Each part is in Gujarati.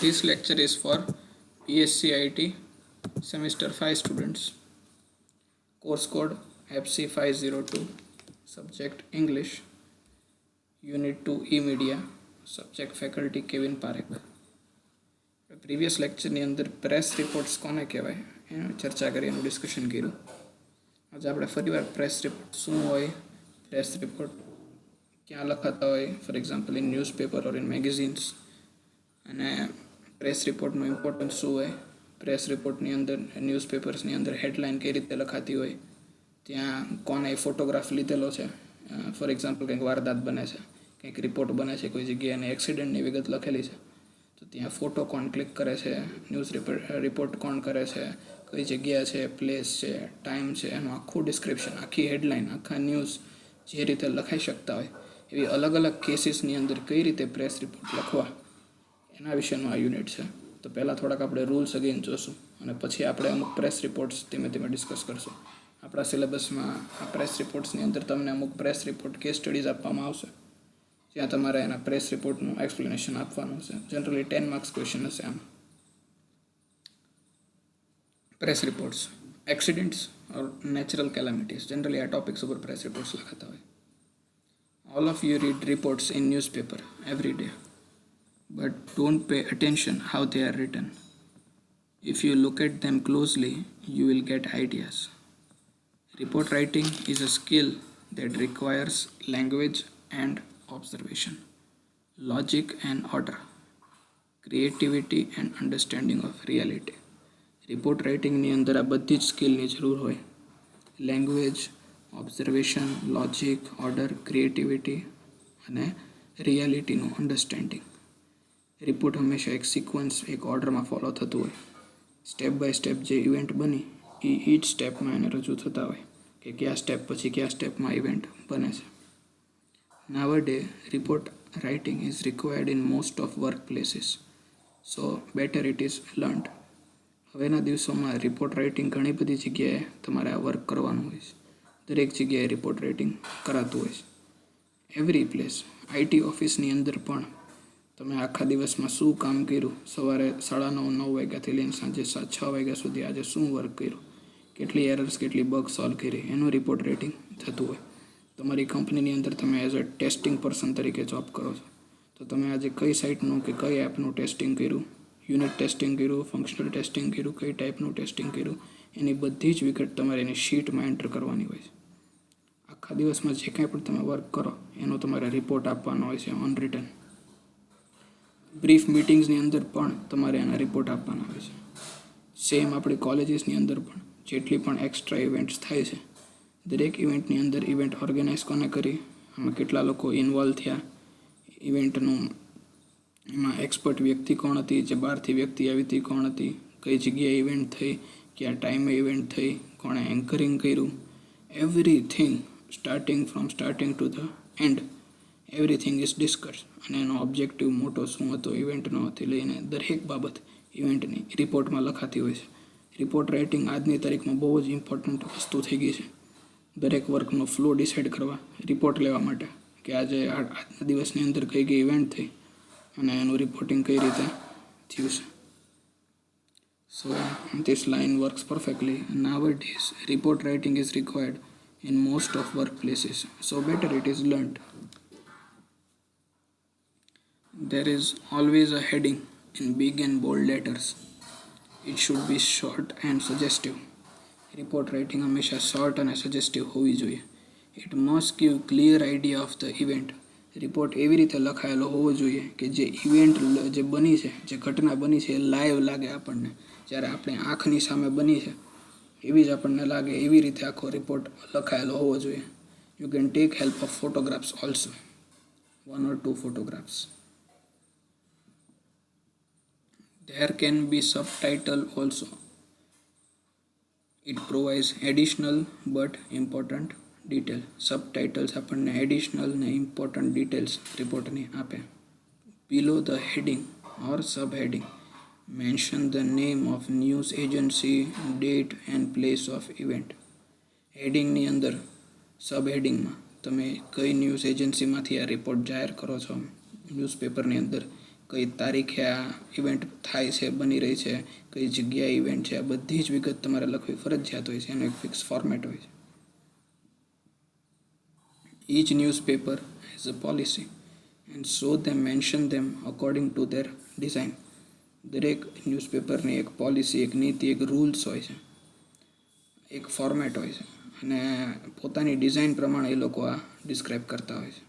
This lecture is for BSc IT semester 5 students. Course code FC502, subject English, Unit 2 E-Media, subject faculty Kevin Parekh. Previous લેક્ચરની અંદર પ્રેસ રિપોર્ટ્સ કોને કહેવાય એની ચર્ચા કરી, એનું ડિસ્કશન કર્યું. આજે આપણે ફરીવાર પ્રેસ રિપોર્ટ શું હોય, પ્રેસ રિપોર્ટ ક્યાં લખાતા હોય, for example in newspaper or in magazines, અને પ્રેસ રિપોર્ટનું ઇમ્પોર્ટન્સ શું હોય, પ્રેસ રિપોર્ટની અંદર ન્યૂઝપેપર્સની અંદર હેડલાઇન કઈ રીતે લખાતી હોય, ત્યાં કોને ફોટોગ્રાફ લીધેલો છે, ફોર એક્ઝામ્પલ કંઈક વારદાત બને છે, કંઈક રિપોર્ટ બને છે, કોઈ જગ્યાએ એક્સિડન્ટની વિગત લખેલી છે, તો ત્યાં ફોટો કોણ ક્લિક કરે છે, ન્યૂઝ રિપોર્ટ કોણ કરે છે, કઈ જગ્યા છે, પ્લેસ છે, ટાઈમ છે, એનું આખું ડિસ્ક્રિપ્શન, આખી હેડલાઇન, આખા ન્યૂઝ જે રીતે લખાઈ શકતા હોય એવી અલગ અલગ કેસીસની અંદર કઈ રીતે પ્રેસ રિપોર્ટ લખવા એના વિશેનું આ યુનિટ છે. તો પહેલાં થોડાક આપણે રૂલ્સ અગેન જોશું અને પછી આપણે અમુક પ્રેસ રિપોર્ટ્સ ધીમે ધીમે ડિસ્કસ કરશું. આપણા સિલેબસમાં આ પ્રેસ રિપોર્ટ્સની અંદર તમને અમુક પ્રેસ રિપોર્ટ કેસ સ્ટડીઝ આપવામાં આવશે, જ્યાં તમારે એના પ્રેસ રિપોર્ટનું એક્સપ્લેનેશન આપવાનું છે. જનરલી 10 માર્ક્સ ક્વેશ્ચન હશે આમ. પ્રેસ રિપોર્ટ્સ, એક્સિડન્ટ્સ ઓર નેચરલ કેલામિટીઝ, જનરલી આ ટોપિક્સ ઉપર પ્રેસ રિપોર્ટ્સ લખાતા હોય. All of you read reports in newspaper every day, but don't pay attention how they are written. If you look at them closely, you will get ideas. Report writing is a skill that requires language and observation, logic and order, creativity and understanding of reality. Report રાઇટિંગની અંદર આ બધી જ સ્કિલની જરૂર હોય. Language, observation, logic, order, creativity અને રિયાલિટીનું અન્ડરસ્ટેન્ડિંગ. રિપોર્ટ હંમેશા એક સિક્વન્સ, એક ઓર્ડરમાં ફોલો થતું હોય. સ્ટેપ બાય સ્ટેપ જે ઇવેન્ટ બની એ ઈચ સ્ટેપમાં એને રજૂ થતા હોય કે કયા સ્ટેપ પછી કયા સ્ટેપમાં ઇવેન્ટ બને છે. Nowadays, report writing is required in most of workplaces, so better it is learned. હવેના દિવસોમાં રિપોર્ટ રાઇટિંગ ઘણી બધી જગ્યાએ તમારે આ વર્ક કરવાનું હોય છે. દરેક જગ્યાએ રિપોર્ટ રાઇટિંગ કરાતું હોય છે. એવરી પ્લેસ, આઈટી ઓફિસની અંદર પણ તમે આખા દિવસમાં શું કામ કર્યું, સવારે 9:30 વાગ્યાથી લઈને સાંજે 6 વાગ્યા સુધી આજે શું વર્ક કર્યું, કેટલી એરર્સ, કેટલી બગ સોલ્વ કરી, એનું રિપોર્ટ રાઇટિંગ થતું હોય. તમારી કંપનીની અંદર તમે એઝ અ ટેસ્ટિંગ પર્સન તરીકે જોબ કરો છો, તો તમે આજે કઈ સાઇટનું કે કઈ એપનું ટેસ્ટિંગ કર્યું, યુનિટ ટેસ્ટિંગ કર્યું, ફંક્શનલ ટેસ્ટિંગ કર્યું, કઈ ટાઈપનું ટેસ્ટિંગ કર્યું, એની બધી જ વિગત તમારે એની શીટમાં એન્ટર કરવાની હોય છે. આખા દિવસમાં જે કાંઈ પણ તમે વર્ક કરો એનો તમારે રિપોર્ટ આપવાનો હોય છે ઓન રિટન. બ્રીફ મિટિંગ્સની અંદર પણ તમારે એના રિપોર્ટ આપવાના હોય છે. સેમ આપણી કોલેજીસની અંદર પણ જેટલી પણ એક્સ્ટ્રા ઇવેન્ટ્સ થાય છે, દરેક ઇવેન્ટની અંદર ઇવેન્ટ ઓર્ગેનાઇઝ કોને કરી, આમાં કેટલા લોકો ઇન્વોલ્વ થયા, ઇવેન્ટનું એમાં એક્સપર્ટ વ્યક્તિ કોણ હતી, જે બહારથી વ્યક્તિ આવી હતી કોણ હતી, કઈ જગ્યાએ ઇવેન્ટ થઈ, કયા ટાઈમે ઇવેન્ટ થઈ, કોણે એન્કરિંગ કર્યું, everything starting to the and everything is discuss. અને એનો ઓબ્જેક્ટિવ મોટો શું હતો ઇવેન્ટનો થી લઈને દરેક બાબત ઇવેન્ટની રિપોર્ટમાં લખાતી હોય છે. રિપોર્ટ રાઇટિંગ આજની તારીખમાં બહુ જ ઇમ્પોર્ટન્ટ વસ્તુ થઈ ગઈ છે. દરેક વર્કનો ફ્લો ડિસાઇડ કરવા, રિપોર્ટ લેવા માટે કે આજે આજના દિવસની અંદર કઈ કઈ ઇવેન્ટ થઈ અને એનું રિપોર્ટિંગ કઈ રીતે થયું છે. સો this line works perfectly. Nowadays, report writing is required in most of workplaces, so better it is learned. There is always a heading in big and bold letters. It should be short and suggestive. Report writing હંમેશા શોર્ટ અને સજેસ્ટિવ હોવી જોઈએ. It must give clear idea of the event. Report એવી રીતે લખાયેલો હોવો જોઈએ કે જે ઇવેન્ટ જે બની છે, જે ઘટના બની છે એ લાઈવ લાગે આપણને, જ્યારે આપણે આંખની સામે બની છે એવી જ આપણને લાગે, એવી રીતે આખો રિપોર્ટ લખાયેલો હોવો જોઈએ. You can take help of photographs also, 1 or 2 photographs. There can be subtitle also. It provides additional but important detail. Subtitles આપણને એડિશનલ ને ઇમ્પોર્ટન્ટ ડિટેલ્સ રિપોર્ટની આપે. Below the heading or sub heading mention the name of news agency, date and place of event. હેડિંગની અંદર સબ હેડિંગમાં તમે કઈ ન્યૂઝ એજન્સીમાંથી આ રિપોર્ટ જાહેર કરો છો, ન્યૂઝપેપરની અંદર કઈ તારીખે આ ઇવેન્ટ થાય છે, બની રહી છે, કઈ જગ્યાએ ઇવેન્ટ છે, આ બધી જ વિગત તમારે લખવી ફરજિયાત હોય છે. એનો એક ફિક્સ ફોર્મેટ હોય છે. Each newspaper has a policy and so they mention them according to their design. દરેક ન્યૂઝપેપરની એક પોલિસી, એક નીતિ, એક રૂલ્સ હોય છે, એક ફોર્મેટ હોય છે અને પોતાની ડિઝાઇન પ્રમાણે એ લોકો આ ડિસ્ક્રાઇબ કરતા હોય છે.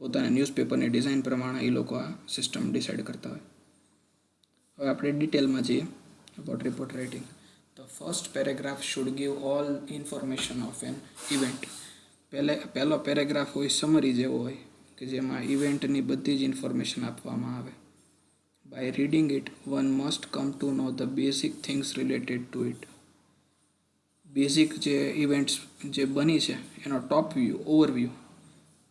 પોતાના ન્યૂઝપેપરની ડિઝાઇન પ્રમાણે એ લોકો આ સિસ્ટમ ડિસાઇડ કરતા હોય. હવે આપણે ડિટેલમાં જઈએ about report writing. The first paragraph should give all information of N event. પહેલો પેરેગ્રાફ હોય સમરી જેવો હોય કે જેમાં ઇવેન્ટની બધી જ ઇન્ફોર્મેશન આપવામાં આવે. By reading it one must come to know the basic things related to it. Basic જે ઇવેન્ટ્સ જે બની છે એનો ટોપ વ્યૂ, ઓવરવ્યૂ.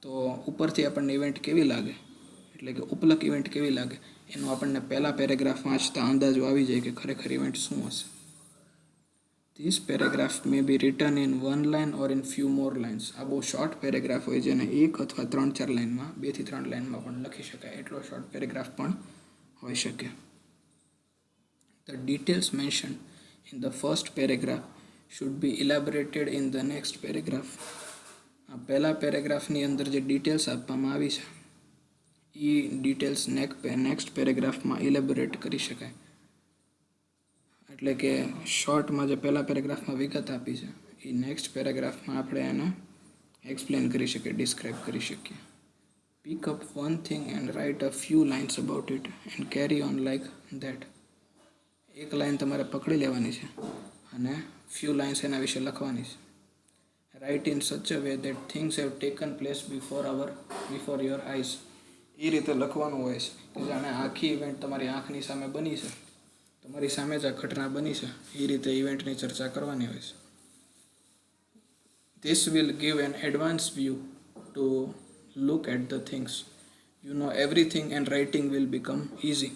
તો ઉપરથી આપણને ઇવેન્ટ કેવી લાગે, એટલે કે ઉપલક ઇવેન્ટ કેવી લાગે, એનો આપણને પહેલા પેરેગ્રાફ વાંચતા અંદાજો આવી જાય કે ખરેખર ઇવેન્ટ શું હશે. This paragraph may be written in one line or in few more lines. આ બહુ શોર્ટ પેરેગ્રાફ હોય જેને 1 અથવા 3-4 લાઇનમાં, 2 થી 3 લાઇનમાં પણ લખી શકાય. એટલો શોર્ટ પેરેગ્રાફ પણ હોઈ શકે. The details mentioned in the first paragraph should be elaborated in the next paragraph. આ પહેલા પેરેગ્રાફની અંદર જે ડિટેલ્સ આપવામાં આવી છે એ ડિટેલ્સ નેક્સ્ટ પેરેગ્રાફમાં ઇલેબોરેટ કરી શકાય. એટલે કે શોર્ટમાં જે પહેલા પેરેગ્રાફમાં વિગત આપી છે એ નેક્સ્ટ પેરેગ્રાફમાં આપણે એને એક્સપ્લેન કરી શકીએ, ડિસ્ક્રાઇબ કરી શકીએ. Pick up one thing and write a few lines about it and carry on like that. એક લાઇન તમારે પકડી લેવાની છે અને ફ્યુ લાઇન્સ એના વિશે લખવાની છે. Write in such a way that things have taken place before your eyes. એ રીતે લખવાનું હોય છે કે જાણે આખી ઇવેન્ટ તમારી આંખની સામે બની છે, તમારી સામે જ આ ઘટના બની છે, એ રીતે ઇવેન્ટની ચર્ચા કરવાની હોય છે. This will give an advanced view to look at the things. You know everything and writing will become easy.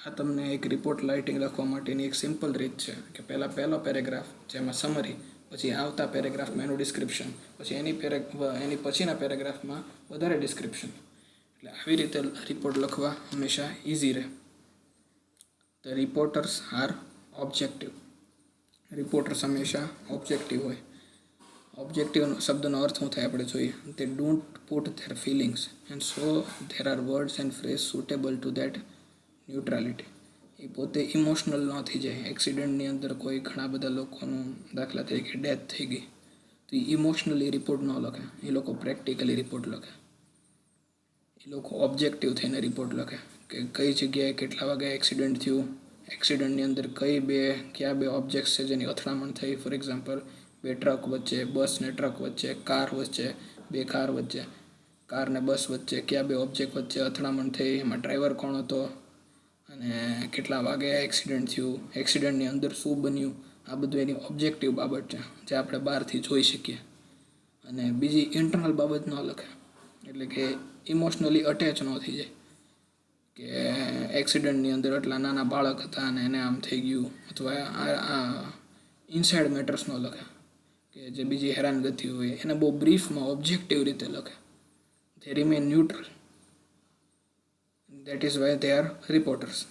આ તમને એક રિપોર્ટ રાઇટિંગ લખવા માટેની એક સિમ્પલ રીત છે કે પહેલો પેરેગ્રાફ જેમાં સમરી, પછી આવતા પેરેગ્રાફમાં એનું ડિસ્ક્રિપ્શન, પછી એની પછીના પેરેગ્રાફમાં વધારે ડિસ્ક્રિપ્શન. એટલે આવી રીતે રિપોર્ટ લખવા હંમેશા ઇઝી રહે. The reporters are objective. Reporters હંમેશા ઓબ્જેક્ટિવ હોય. ઓબ્જેક્ટિવ શબ્દનો અર્થ શું થાય આપણે જોઈએ. તે don't put their feelings and so there are words and phrase suitable to that neutrality. એ પોતે ઇમોશનલ ન થઈ જાય. એક્સિડન્ટની અંદર કોઈ ઘણા બધા લોકોનું દાખલા તરીકે ડેથ થઈ ગઈ તો એ ઇમોશનલી રિપોર્ટ ન લખે. એ લોકો પ્રેક્ટિકલી રિપોર્ટ લખે. એ લોકો ઓબ્જેક્ટિવ થઈને રિપોર્ટ લખે કે કઈ જગ્યાએ કેટલા વાગે એક્સિડન્ટ થયું, એક્સિડન્ટની અંદર કયા બે ઓબ્જેક્ટ્સ છે જેની અથડામણ થઈ. ફોર એક્ઝામ્પલ, 2 ટ્રક વચ્ચે, બસ ને ટ્રક વચ્ચે, કાર વચ્ચે, 2 કાર વચ્ચે, કાર ને બસ વચ્ચે કયા બે ઓબ્જેક્ટ વચ્ચે અથડામણ થઈ, એમાં ડ્રાઈવર કોણ હતો અને કેટલા વાગે એક્સિડન્ટ થયું, એક્સિડન્ટની અંદર શું બન્યું. આ બધું એની ઓબ્જેક્ટિવ બાબત છે જે આપણે બહારથી જોઈ શકીએ. અને બીજી ઇન્ટરનલ બાબત ન લખે, એટલે કે ઇમોશનલી અટેચ ન થઈ જાય કે એક્સિડન્ટની અંદર એટલા નાના બાળક હતા અને એને આમ થઈ ગયું, અથવા આ ઇનસાઇડ મેટર્સ ન લખે કે જે બીજી હેરાનગતિ હોય એને બહુ બ્રીફમાં ઓબ્જેક્ટિવ રીતે લખે. they remain neutral. That is why they are reporters.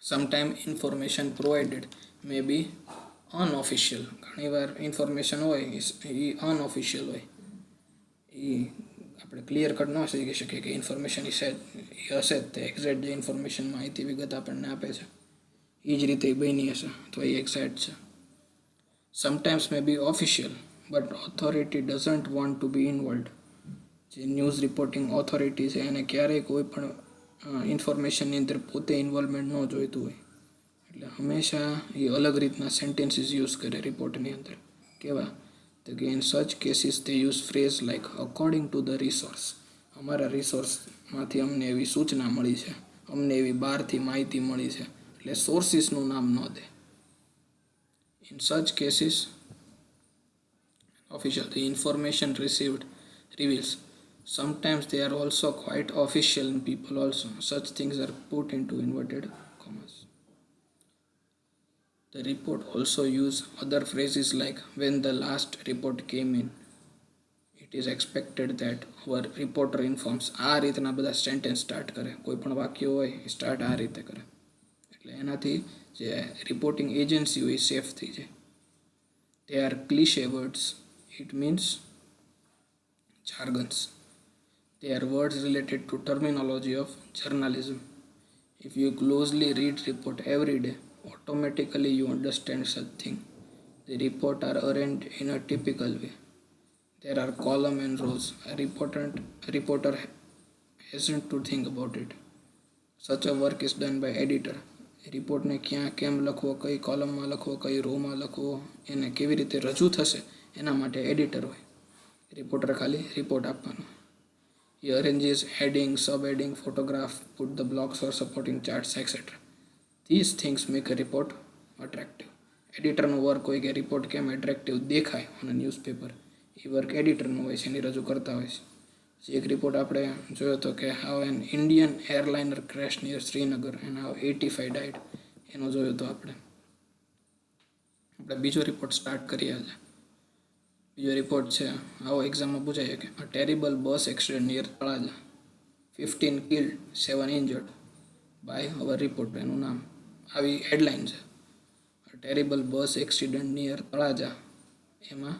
Sometimes information provided may be unofficial. ઘણી વાર ઇન્ફોર્મેશન હોય એ અનઓફિશિયલ હોય. એ આપણે ક્લિયર કટ ન શીખી શકીએ કે ઇન્ફોર્મેશન એ હશે જ તે એક્ઝેક્ટ જે ઇન્ફોર્મેશન માહિતી વિગત આપણને આપે છે એ જ રીતે એ બની હશે અથવા એ એક્ઝેક્ટ છે. Sometimes may be official, but authority doesn't want to be involved. જે ન્યૂઝ રિપોર્ટિંગ ઓથોરિટી છે એને ક્યારેય કોઈ પણ ઇન્ફોર્મેશનની અંદર પોતે ઇન્વોલ્વમેન્ટ ન જોઈતું હોય. એટલે હંમેશા એ અલગ રીતના સેન્ટેન્સીસ યુઝ કરે રિપોર્ટની અંદર. કેવા તો કે ઇન સચ કેસીસ તે use phrase like according to the resource. અમારા રિસોર્સમાંથી અમને એવી સૂચના મળી છે, અમને એવી બહારથી માહિતી મળી છે, એટલે સોર્સિસનું નામ ન દે. In such cases, official, the information received reveals. Sometimes they are also quite official in people also. Such things are put into inverted commas. The report also use other phrases like when the last report came in. It is expected that our reporter informs. આ રીતના બધા સેન્ટેન્સ સ્ટાર્ટ કરે. કોઈ પણ વાક્ય હોય એ સ્ટાર્ટ આ રીતે કરે. એટલે એનાથી જે રિપોર્ટિંગ એજન્સી હોય એ સેફ થઈ જાય. They are cliché words. It means jargons. They are words related to terminology of journalism. If you closely read report every day, automatically you understand something. The report are arranged in a typical way. There are column and rows. A reporter hasn't to think about it. Such a work is done by editor. રિપોર્ટને ક્યાં કેમ લખવો, કઈ કોલમમાં લખવો, કઈ રોમાં લખવો, એને કેવી રીતે રજૂ થશે એના માટે એડિટર હોય. રિપોર્ટર ખાલી રિપોર્ટ આપવાનો. He arranges heading, sub-heading, photograph, put the blocks or supporting charts, etc. These things make a report attractive. એડિટરનું વર્ક હોય કે રિપોર્ટ કેમ એટ્રેક્ટિવ દેખાય ઓન ન્યૂઝપેપર, એ વર્ક એડિટરનું હોય છે, એની રજૂ કરતા હોય છે. એક રિપોર્ટ આપણે જોયો હતો કે how N Indian airliner crash near Srinagar and how 85 died, એનો જોયો હતો આપણે. બીજો રિપોર્ટ સ્ટાર્ટ કરીએ આજે. બીજો રિપોર્ટ છે, આવો એક્ઝામમાં પૂછાય કે a terrible bus accident near Talaja, 15 killed, 7 injured by our reporter. એનું નામ, આવી હેડલાઇન છે. A terrible bus accident near Talaja, એમાં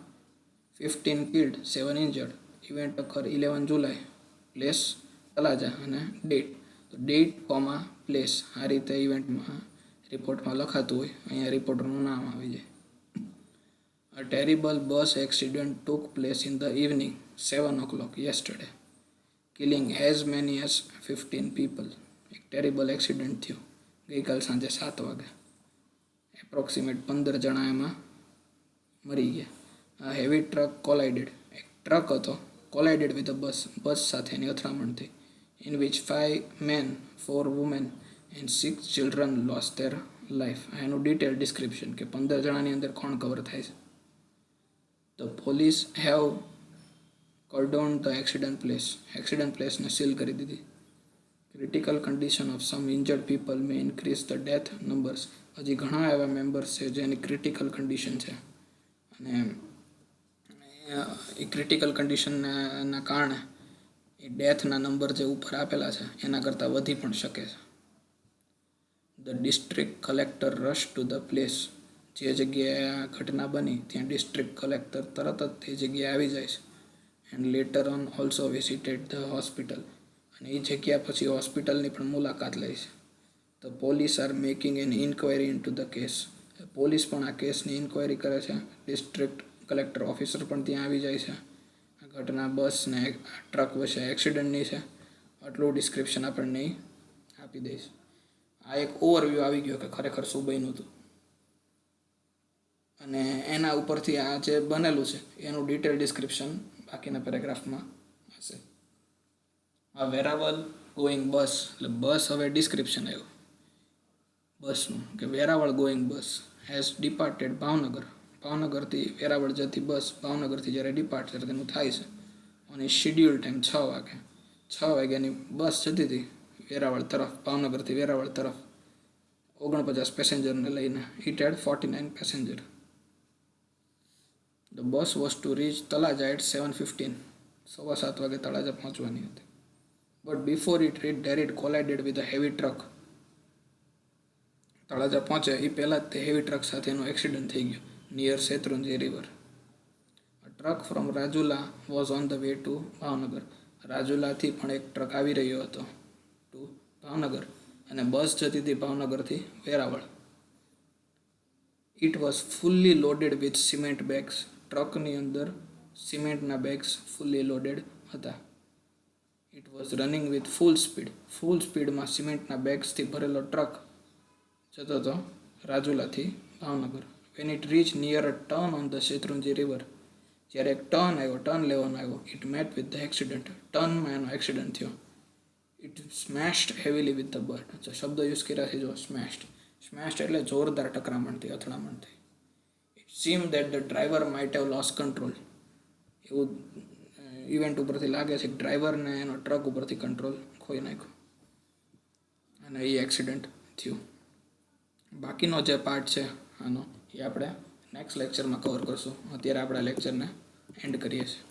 15 killed, 7 injured. Event occur 11 July, place Talaja અને ડેટ. તો ડેટ કોમા પ્લેસ, આ રીતે ઇવેન્ટમાં રિપોર્ટમાં લખાતું હોય, અહીંયા રિપોર્ટરનું નામ આવી જાય. A terrible bus accident took place in the evening, 7 o'clock yesterday, killing as many as 15 people. એક ટેરિબલ એક્સિડન્ટ થયો ગઈકાલ સાંજે 7 વાગે. એપ્રોક્સિમેટ 15 જણા એમાં મરી ગયા. આ હેવી ટ્રક કોલાઇડેડ, એક ટ્રક હતો, કોલાઇડેડ વિથ અ બસ સાથેની અથડામણ થઈ. In which 5 men, 4 women and 6 children lost their life. આ એનું ડિટેલ ડિસ્ક્રિપ્શન કે 15 જણાની અંદર કોણ કવર થાય છે. The police have cordoned the accident place. Accident place ને સીલ કરી દીધી. Critical condition of some injured people may increase the death numbers. હજી ઘણા એવા મેમ્બર્સ છે જેની ક્રિટિકલ કન્ડિશન છે અને એ ક્રિટિકલ કન્ડિશનના કારણે એ ડેથના નંબર જે ઉપર આપેલા છે એના કરતાં વધી પણ શકે છે. The district collector rushed to the place. જે જગ્યાએ આ ઘટના બની ત્યાં ડિસ્ટ્રિક્ટ કલેક્ટર તરત જ તે જગ્યાએ આવી જાય છે. And later on also visited the hospital. અને એ જગ્યા પછી હોસ્પિટલની પણ મુલાકાત લે છે. The police are making an inquiry in to the case. Police પણ આ કેસની ઇન્ક્વાયરી કરે છે. ડિસ્ટ્રિક્ટ કલેક્ટર ઓફિસર પણ ત્યાં આવી જાય છે. આ ઘટના બસ ને ટ્રક વચ્ચે એક્સિડન્ટની છે, આટલું ડિસ્ક્રિપ્શન આપણને આપી દે છે. આ એક ઓવરવ્યૂ આવી ગયો કે ખરેખર શું બન્યું હતું, અને એના ઉપરથી આ જે બનેલું છે એનું ડિટેલ ડિસ્ક્રિપ્શન બાકીના પેરેગ્રાફમાં હશે. આ વેરાવલ ગોઈંગ બસ, એટલે બસ હવે ડિસ્ક્રિપ્શન આવ્યું બસનું કે Veraval going bus has departed Bhavnagar. ભાવનગરથી વેરાવળ જતી બસ ભાવનગરથી જ્યારે ડિપાર્ચર તેનું થાય છે અને શેડ્યુલ ટાઈમ 6 વાગે. 6 વાગ્યાની બસ જતી હતી વેરાવળ તરફ, ભાવનગરથી વેરાવળ તરફ, 49 પેસેન્જરને લઈને. It head 49 passenger. The bus was to reach Talaja at 7:15. 7:15 વાગે તળાજા પહોંચવાની હતી. But before it reached there it collided with a heavy truck. Talaja પહોંચે એ પહેલાં જ તે હેવી ટ્રક સાથેનો એક્સિડન્ટ થઈ ગયો near Shetrunji river. A truck from Rajula was on the way to Bhavnagar. રાજુલાથી પણ એક ટ્રક આવી રહ્યો હતો ટુ ભાવનગર, અને બસ જતી હતી ભાવનગરથી Veraval. It was fully loaded with cement bags. ટ્રકની અંદર સિમેન્ટના બેગ્સ ફૂલ્લી લોડેડ હતા. It was running with full સ્પીડમાં સિમેન્ટના બેગ્સથી ભરેલો ટ્રક જતો હતો રાજુલાથી Bhavnagar. When it reach near a turn on the Shetrunji river. જ્યારે એક ટર્ન લેવાનો આવ્યો, it met with the accident. ટર્નમાં એનો એક્સિડન્ટ થયો. It smashed heavily with the bird. શબ્દ યુઝ કર્યા છે જો, સ્મેશ્ડ એટલે જોરદાર ટકરામણથી, અથડામણથી. It seem that the driver might have loss control. એવું ઇવેન્ટ ઉપરથી લાગે છે કે ડ્રાઈવરને એનો ટ્રક ઉપરથી કંટ્રોલ ખોઈ નાખ્યો અને એ એક્સિડન્ટ થયું. બાકીનો જે પાર્ટ છે આનો એ આપણે નેક્સ્ટ લેક્ચરમાં કવર કરશું. અત્યારે આપણે લેક્ચરને એન્ડ કરીએ છીએ.